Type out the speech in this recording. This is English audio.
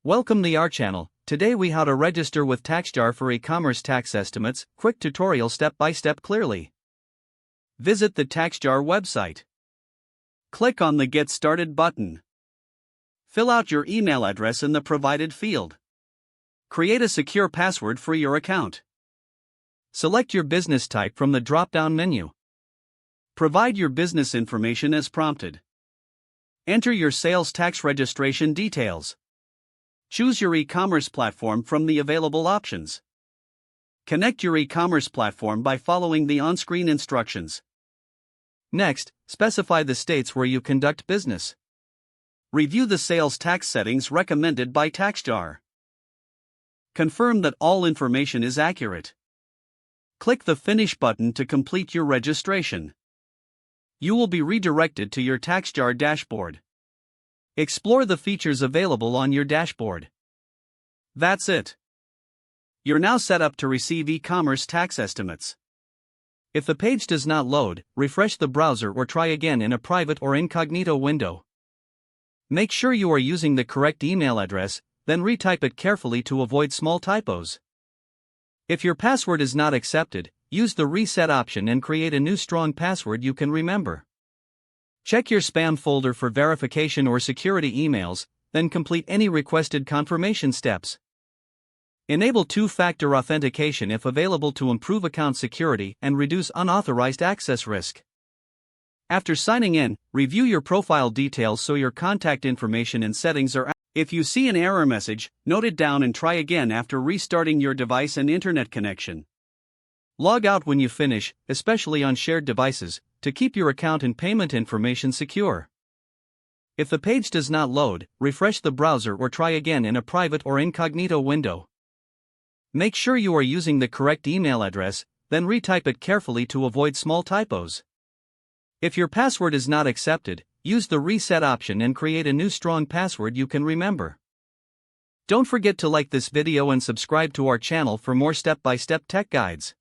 Welcome to our channel. Today we how to register with TaxJar for e-commerce tax estimates. Quick tutorial step by step clearly. Visit the TaxJar website. Click on the Get Started button. Fill out your email address in the provided field. Create a secure password for your account. Select your business type from the drop-down menu. Provide your business information as prompted. Enter your sales tax registration details. Choose your e-commerce platform from the available options. Connect your e-commerce platform by following the on-screen instructions. Next, specify the states where you conduct business. Review the sales tax settings recommended by TaxJar. Confirm that all information is accurate. Click the Finish button to complete your registration. You will be redirected to your TaxJar dashboard. Explore the features available on your dashboard. That's it. You're now set up to receive e-commerce tax estimates. If the page does not load, refresh the browser or try again in a private or incognito window. Make sure you are using the correct email address, then retype it carefully to avoid small typos. If your password is not accepted, use the reset option and create a new strong password you can remember. Check your spam folder for verification or security emails, then complete any requested confirmation steps. Enable two-factor authentication if available to improve account security and reduce unauthorized access risk. After signing in, review your profile details so your contact information and settings are. If you see an error message, note it down and try again after restarting your device and internet connection. Log out when you finish, especially on shared devices, to keep your account and payment information secure. If the page does not load, refresh the browser or try again in a private or incognito window. Make sure you are using the correct email address, then retype it carefully to avoid small typos. If your password is not accepted, use the reset option and create a new strong password you can remember. Don't forget to like this video and subscribe to our channel for more step-by-step tech guides.